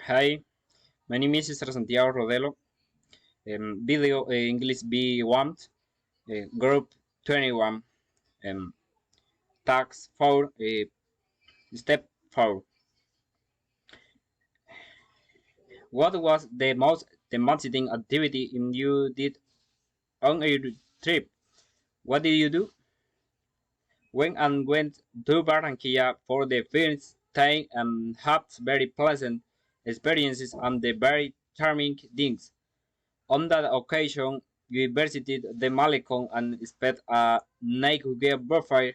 Hi, my name is Cesar Santiago Rodelo. Video English B1, Group 21, um, Tax 4, Step 4. What was the most demanding activity you did on your trip? What did you do? When and went to Barranquilla for the first time and had very pleasant experiences and the very charming things. On that occasion, we visited the Malecon and spent a night with bonfire.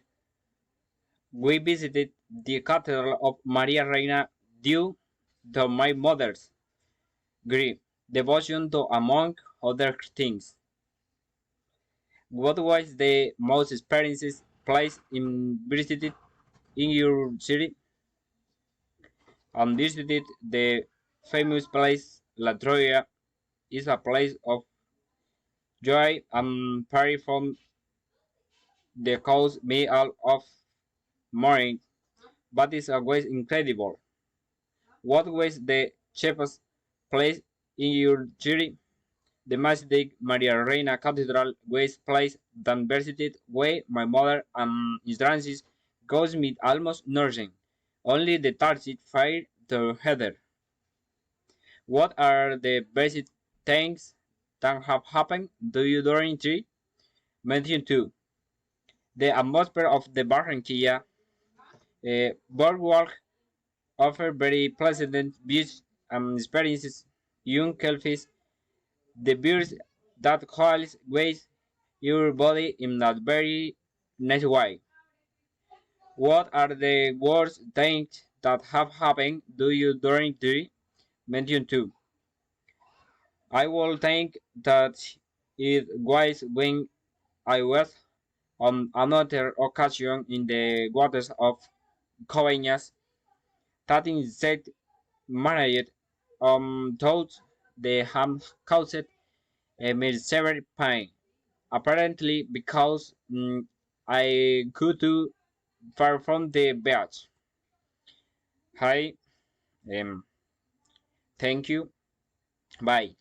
We visited the Cathedral of Maria Reina due to my mother's grief, devotion to among other things. What was the most experiences place in visited in your city? And visited the famous place La Troya is a place of joy and party from the cause me all of morning, but it's always incredible. What was the cheapest place in your city? The Masjid Maria Reina Cathedral was placed than visited way my mother and Francis goes me almost nothing. Only the target fire to heather. What are the basic things that have happened to you during trip? Mention 2. The atmosphere of the Barranquilla boardwalk offer very pleasant views and experiences. Young Kelfish, the beers that always weighs your body in that very nice way. What are the worst things that have happened to you during the mention too? I will think that it was when I was on another occasion in the waters of Coveñas that insect managed thought they have caused me severe pain. Apparently because I could too far from the beach. Hi, um, thank you. Bye.